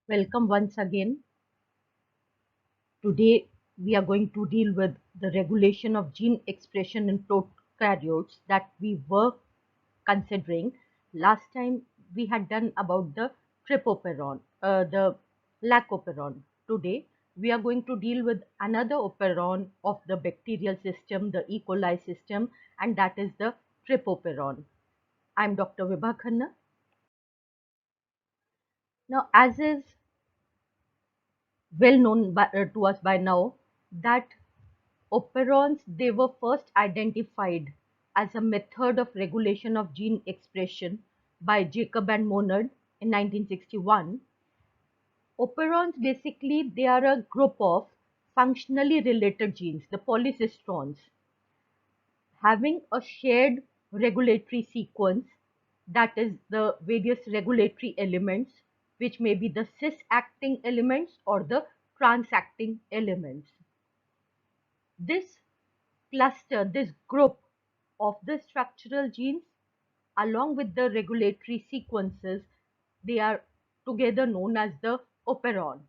Welcome once again. Today we are going to deal with the regulation of gene expression in prokaryotes that we were considering. Last time we had done about the the lac-operon. Today we are going to deal with another operon of the bacterial system, the E. coli system, and that is the tripoperon. I am Dr. Vibha Khanna. Now, as is well known to us by now, that operons, they were first identified as a method of regulation of gene expression by Jacob and Monod in 1961. Operons, basically they are a group of functionally related genes, the polycistrons, having a shared regulatory sequence, that is the various regulatory elements, which may be the cis-acting elements or the trans-acting elements. This cluster, this group of the structural genes along with the regulatory sequences, they are together known as the operon.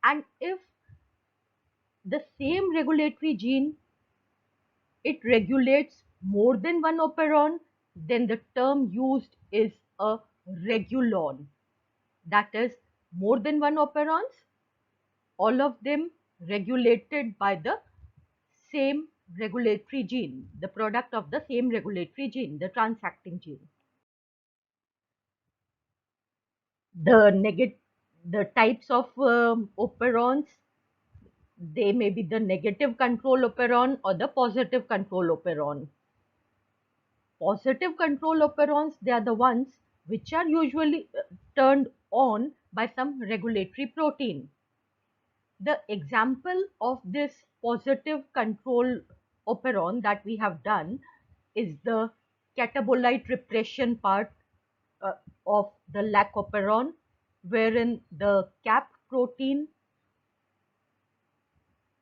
And if the same regulatory gene, it regulates more than one operon, then the term used is a regulon. That is more than one operons, all of them regulated by the same regulatory gene, the product of the same regulatory gene, the transacting gene. The types of operons, they may be the negative control operon or the positive control operon. Positive control operons, they are the ones which are usually turned on by some regulatory protein. The example of this positive control operon that we have done is the catabolite repression part uh, of the lac-operon, wherein the cap protein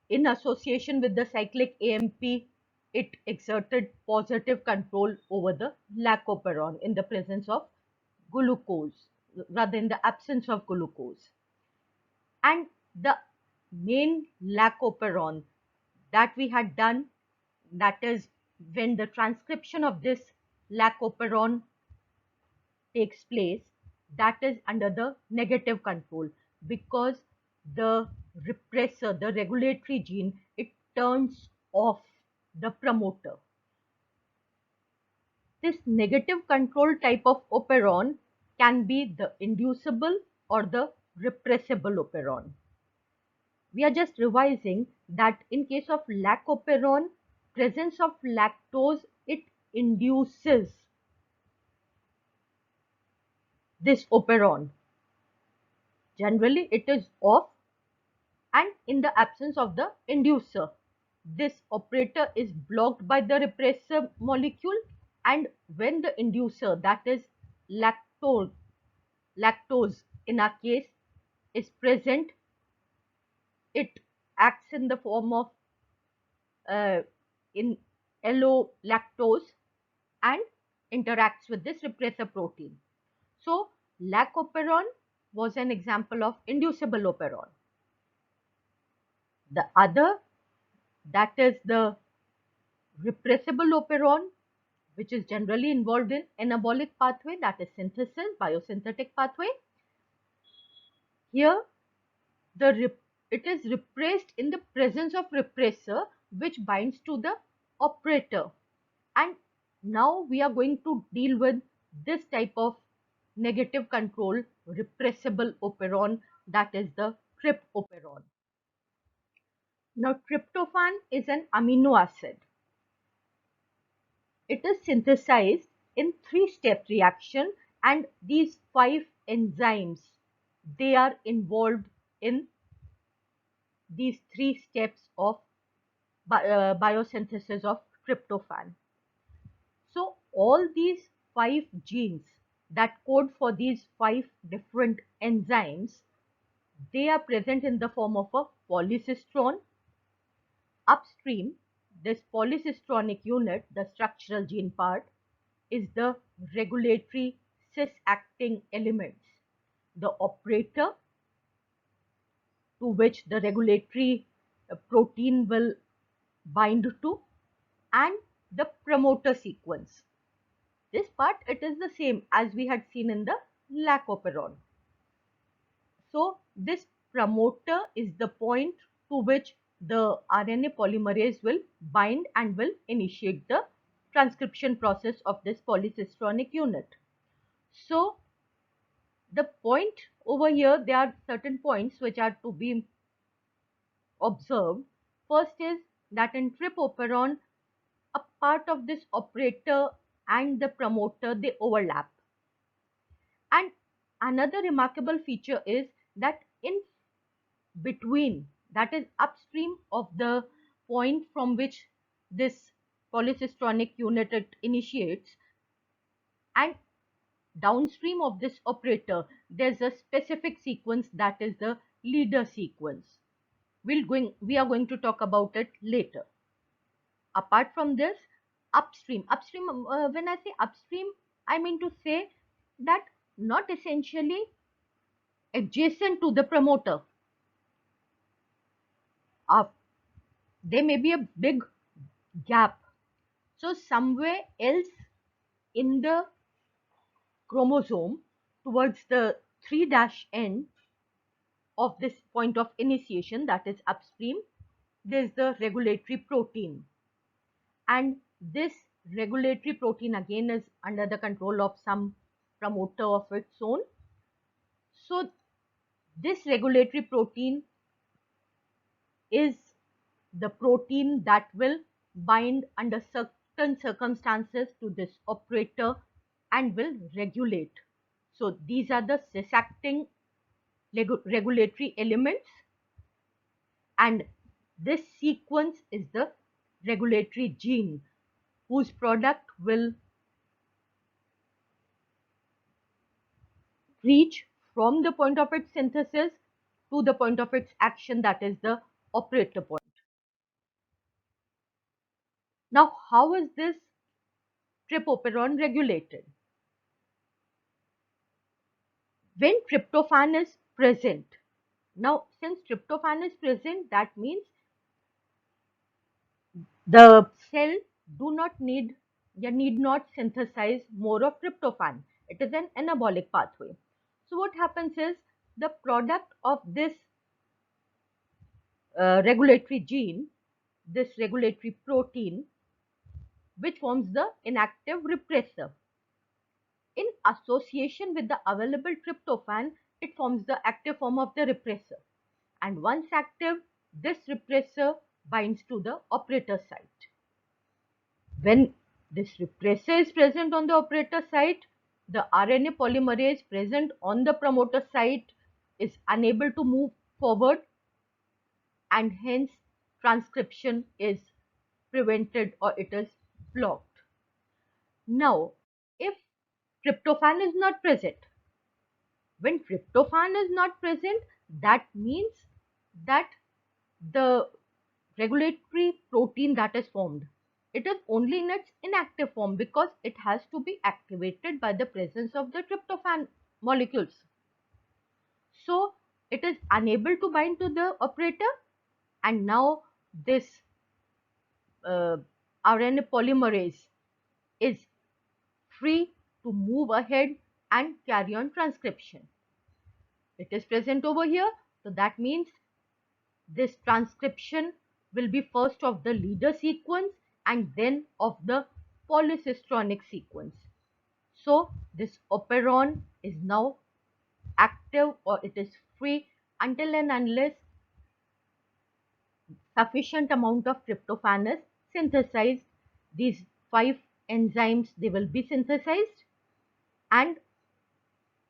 in association with the cyclic AMP, it exerted positive control over the lac-operon in the presence of glucose, rather in the absence of glucose. And the main lac-operon that we had done, that is when the transcription of this lac-operon takes place, that is under the negative control, because the repressor, the regulatory gene, it turns off the promoter. This negative control type of operon can be the inducible or the repressible operon. We are just revising that in case of lac-operon, presence of lactose, it induces this operon. Generally, it is off, and in the absence of the inducer, this operator is blocked by the repressor molecule, and when the inducer, that is lactose, lactose in our case, is present, it acts in the form of uh, in L-lactose and interacts with this repressor protein. So, lac-operon was an example of inducible operon. The other, that is the repressible operon, which is generally involved in anabolic pathway, that is synthesis, biosynthetic pathway. Here, it is repressed in the presence of repressor, which binds to the operator. And now we are going to deal with this type of negative control repressible operon, that is the trypoperon. Now, tryptophan is an amino acid. It is synthesized in three-step reaction, and these 5 enzymes, they are involved in these 3 steps of biosynthesis of tryptophan. So all these 5 genes that code for these 5 different enzymes, they are present in the form of a polycistron. Upstream, this polycistronic unit, the structural gene part, is the regulatory cis-acting elements, the operator to which the regulatory protein will bind to, and the promoter sequence. This part, it is the same as we had seen in the lac operon. So this promoter is the point to which the RNA polymerase will bind and will initiate the transcription process of this polycistronic unit. So the point over here, there are certain points which are to be observed. First is that in trip operon, a part of this operator and the promoter, they overlap. And another remarkable feature is that in between, that is upstream of the point from which this polycistronic unit it initiates, and downstream of this operator, there's a specific sequence that is the leader sequence. We are going to talk about it later. Apart from this, upstream, when I say upstream, I mean to say that not essentially adjacent to the promoter. There may be a big gap. So somewhere else in the chromosome towards the 3' end of this point of initiation, that is upstream, there is the regulatory protein. And this regulatory protein again is under the control of some promoter of its own. So this regulatory protein is the protein that will bind under certain circumstances to this operator and will regulate. So these are the cis-acting regulatory elements, and this sequence is the regulatory gene whose product will reach from the point of its synthesis to the point of its action, that is the operator point. Now, how is this trip operon regulated? When tryptophan is present. Now, since tryptophan is present, that means the cell need not synthesize more of tryptophan. It is an anabolic pathway. So what happens is the product of this regulatory gene, this regulatory protein, which forms the inactive repressor. In association with the available tryptophan, it forms the active form of the repressor. And once active, this repressor binds to the operator site. When this repressor is present on the operator site, the RNA polymerase present on the promoter site is unable to move forward, and hence transcription is prevented or it is blocked. Now, if tryptophan is not present, when tryptophan is not present, that means that the regulatory protein that is formed, it is only in its inactive form because it has to be activated by the presence of the tryptophan molecules. So it is unable to bind to the operator, and now this RNA polymerase is free to move ahead and carry on transcription. It is present over here, so that means this transcription will be first of the leader sequence and then of the polycistronic sequence. So this operon is now active, or it is free until and unless sufficient amount of tryptophan is synthesized. These 5 enzymes, they will be synthesized, and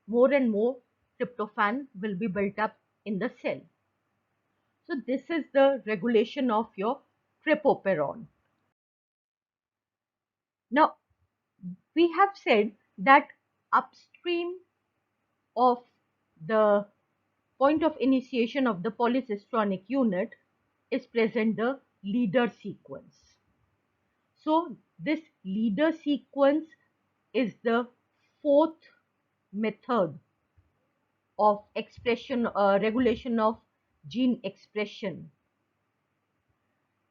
more tryptophan will be built up in the cell. So this is the regulation of your tripoperon. Now, we have said that upstream of the point of initiation of the polycistronic unit is present the leader sequence. So this leader sequence is the fourth method of expression regulation of gene expression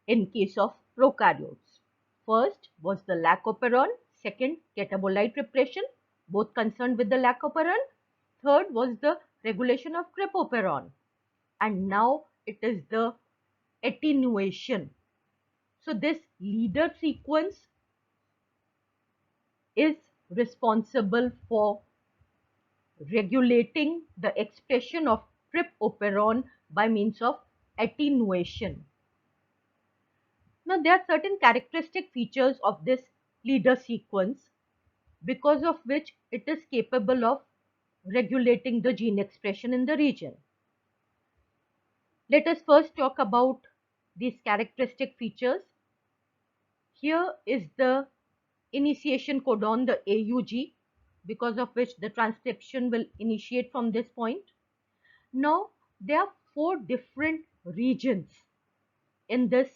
in case of prokaryotes. First was the lac operon, second catabolite repression, both concerned with the lac operon. Third was the regulation of tripoperon, and now it is the attenuation. So this leader sequence is responsible for regulating the expression of tripoperon by means of attenuation. Now, there are certain characteristic features of this leader sequence because of which it is capable of regulating the gene expression in the region. Let us first talk about these characteristic features. Here is the initiation codon, the AUG, because of which the transcription will initiate from this point. Now, there are 4 different regions in this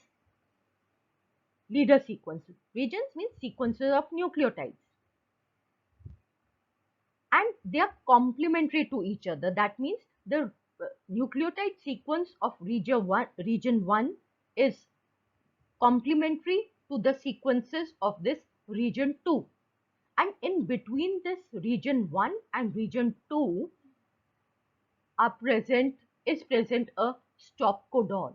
leader sequence. Regions means sequences of nucleotides, and they are complementary to each other. That means the nucleotide sequence of region 1 is complementary to the sequences of this region 2, and in between this region 1 and region 2 is present a stop codon.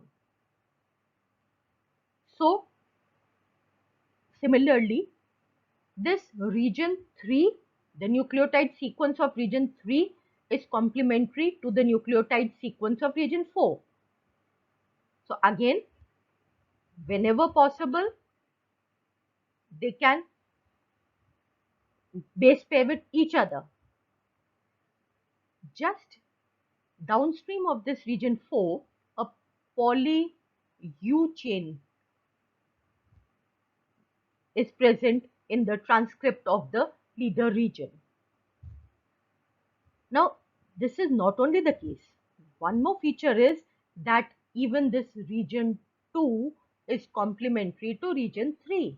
So similarly, this region 3, the nucleotide sequence of region 3 is complementary to the nucleotide sequence of region 4. So again, whenever possible, they can base pair with each other. Just downstream of this region 4, a poly U chain is present in the transcript of the leader region. Now, this is not only the case. One more feature is that even this region 2 is complementary to region 3.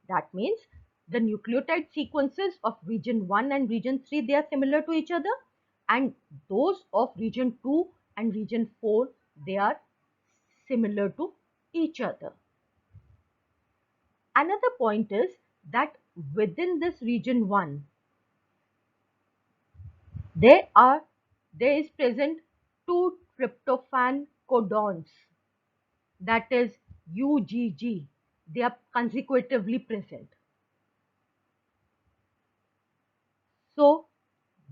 That means the nucleotide sequences of region 1 and region 3, they are similar to each other, and those of region 2 and region 4, they are similar to each other. Another point is that within this region 1, there is present 2 tryptophan codons, that is UGG. They are consecutively present. So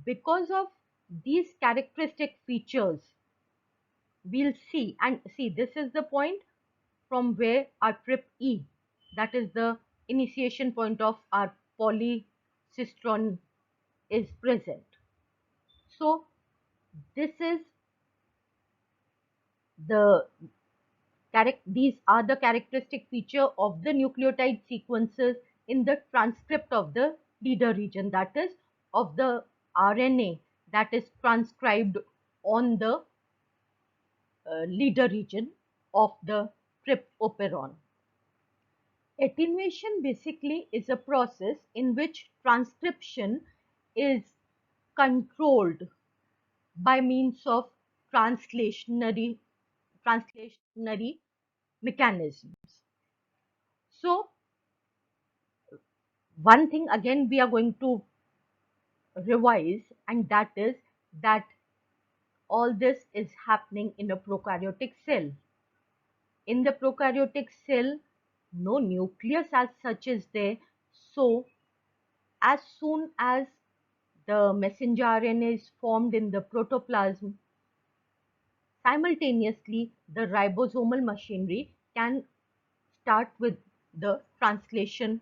because of these characteristic features, we'll see, and see, this is the point from where our TRPE, that is the initiation point of our polycystron, is present. So this is these are the characteristic feature of the nucleotide sequences in the transcript of the leader region, that is of the RNA that is transcribed on the leader region of the tripoperon. Attenuation basically is a process in which transcription is controlled by means of translationary mechanisms. So one thing again we are going to revise, and that is that all this is happening in a prokaryotic cell. In the prokaryotic cell, no nucleus as such is there. So as soon as the messenger RNA is formed in the protoplasm, simultaneously the ribosomal machinery can start with the translation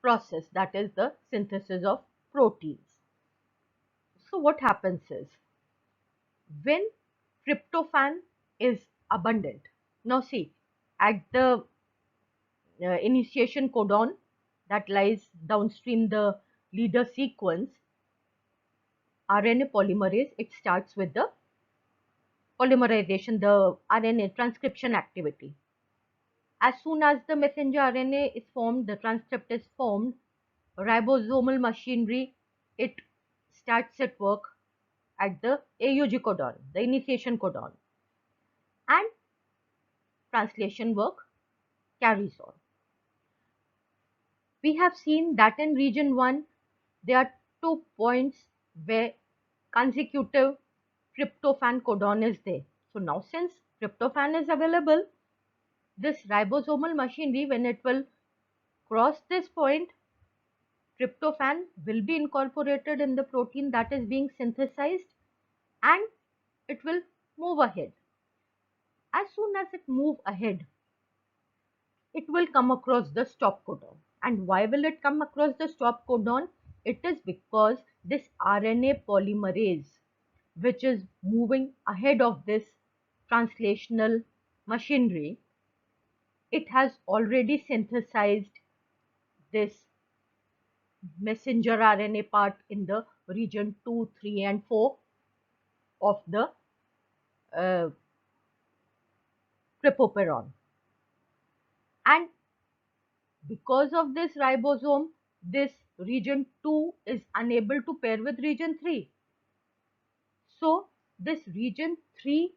process, that is the synthesis of proteins. So what happens is, when tryptophan is abundant, now see, at the initiation codon that lies downstream the leader sequence, RNA polymerase, it starts with the polymerization, the RNA transcription activity. As soon as the messenger RNA is formed, the transcript is formed, ribosomal machinery, it starts at work, at the AUG codon, the initiation codon, and translation work carries on. We have seen that in region 1, there are 2 points where consecutive tryptophan codon is there. So now since tryptophan is available, this ribosomal machinery, when it will cross this point, tryptophan will be incorporated in the protein that is being synthesized and it will move ahead. As soon as it moves ahead, it will come across the stop codon. And why will it come across the stop codon? It is because this RNA polymerase, which is moving ahead of this translational machinery, it has already synthesized this messenger RNA part in the region 2, 3 and 4 of the uh, trypoperon. And because of this ribosome, this region 2 is unable to pair with region 3. So this region 3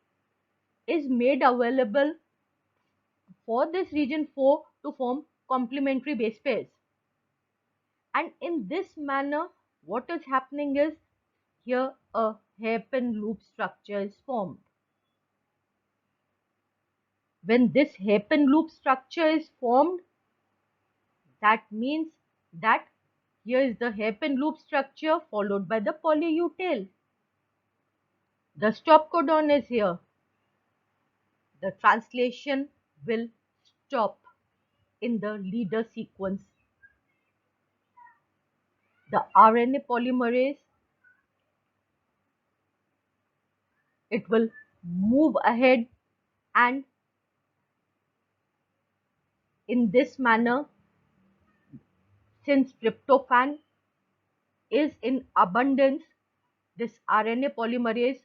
is made available for this region 4 to form complementary base pairs. And in this manner, what is happening is here a hairpin loop structure is formed. When this hairpin loop structure is formed, that means that here is the hairpin loop structure followed by the poly U tail. The stop codon is here. The translation will stop in the leader sequence. The RNA polymerase, it will move ahead, and in this manner, since tryptophan is in abundance, this RNA polymerase,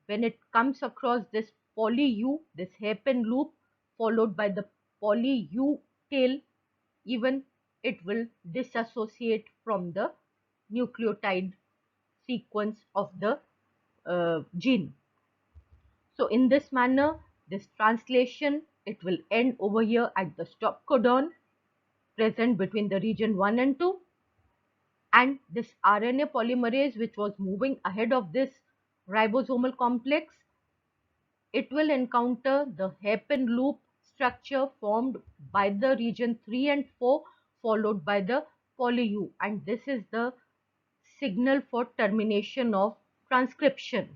when it comes across this poly U, this hairpin loop followed by the poly U tail, even it will disassociate from the nucleotide sequence of the gene. So in this manner, this translation, it will end over here at the stop codon present between the region 1 and 2, and this RNA polymerase, which was moving ahead of this ribosomal complex, it will encounter the hairpin loop structure formed by the region 3 and 4 followed by the poly U, and this is the signal for termination of transcription.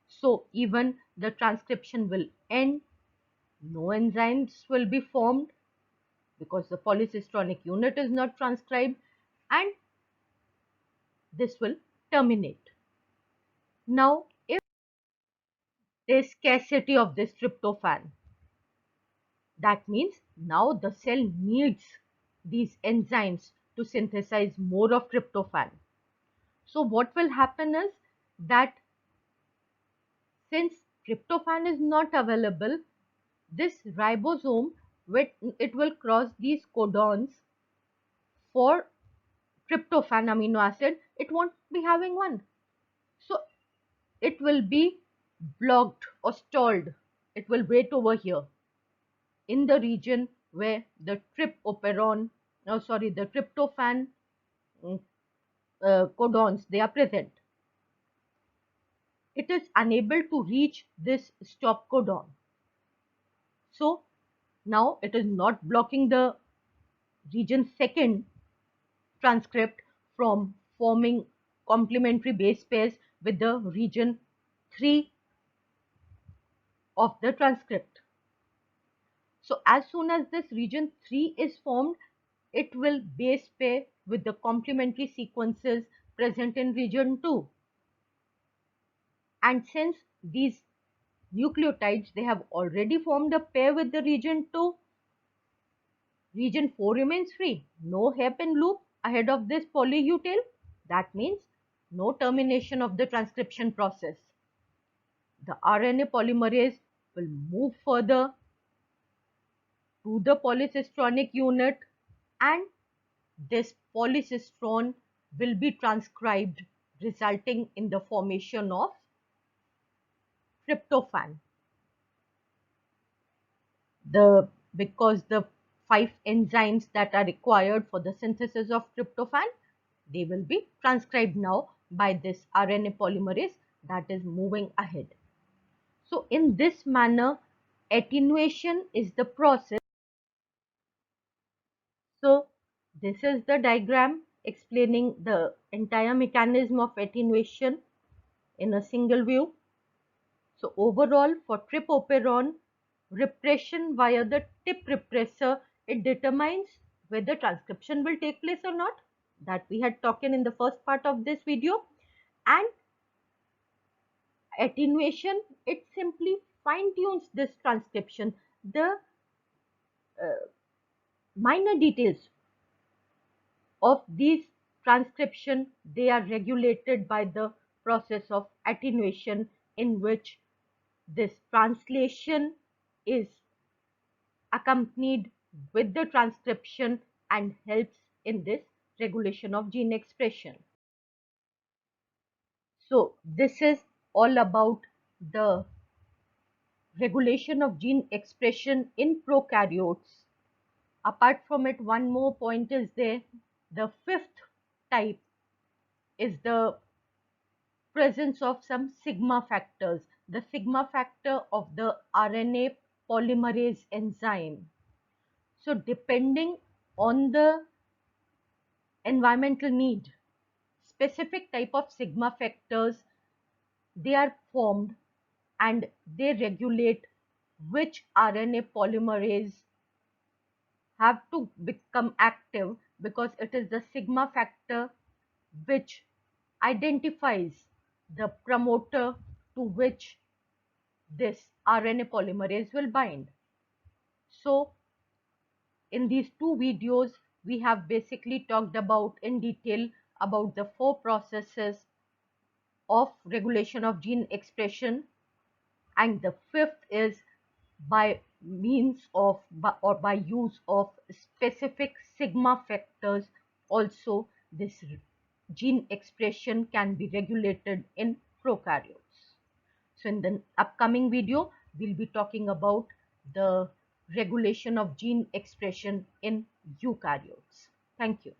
So even the transcription will end, no enzymes will be formed because the polycistronic unit is not transcribed, and this will terminate. Now, if there is scarcity of this tryptophan, that means now the cell needs these enzymes to synthesize more of tryptophan. So what will happen is that since tryptophan is not available, this ribosome, it will cross these codons for tryptophan amino acid. It won't be having one. So it will be blocked or stalled. It will wait over here in the region where the tryptophan mm, codons, they are present. It is unable to reach this stop codon. So now it is not blocking the region 2nd transcript from forming complementary base pairs with the region 3 of the transcript. So as soon as this region 3 is formed, it will base pair with the complementary sequences present in region 2. And since these nucleotides, they have already formed a pair with the region 2, region 4 remains free. No hairpin loop ahead of this poly U tail. That means no termination of the transcription process. The RNA polymerase will move further to the polycistronic unit, and this polycistron will be transcribed resulting in the formation of tryptophan. Because the 5 enzymes that are required for the synthesis of tryptophan, they will be transcribed now by this RNA polymerase that is moving ahead. So in this manner, attenuation is the process. So this is the diagram explaining the entire mechanism of attenuation in a single view. So overall, for tripoperon, repression via the tip repressor, it determines whether transcription will take place or not, that we had talked in the first part of this video. And attenuation, it simply fine tunes this transcription. The minor details of these transcription, they are regulated by the process of attenuation, in which this translation is accompanied with the transcription and helps in this regulation of gene expression. So this is all about the regulation of gene expression in prokaryotes. Apart from it, one more point is there. The fifth type is the presence of some sigma factors, the sigma factor of the RNA polymerase enzyme. So depending on the environmental need, specific type of sigma factors, they are formed and they regulate which RNA polymerase have to become active, because it is the sigma factor which identifies the promoter to which this RNA polymerase will bind. So in these two videos, we have basically talked about in detail about the 4 processes of regulation of gene expression, and the fifth is by means of or by use of specific sigma factors. Also, this gene expression can be regulated in prokaryotes. So in the upcoming video, we'll be talking about the regulation of gene expression in eukaryotes. Thank you.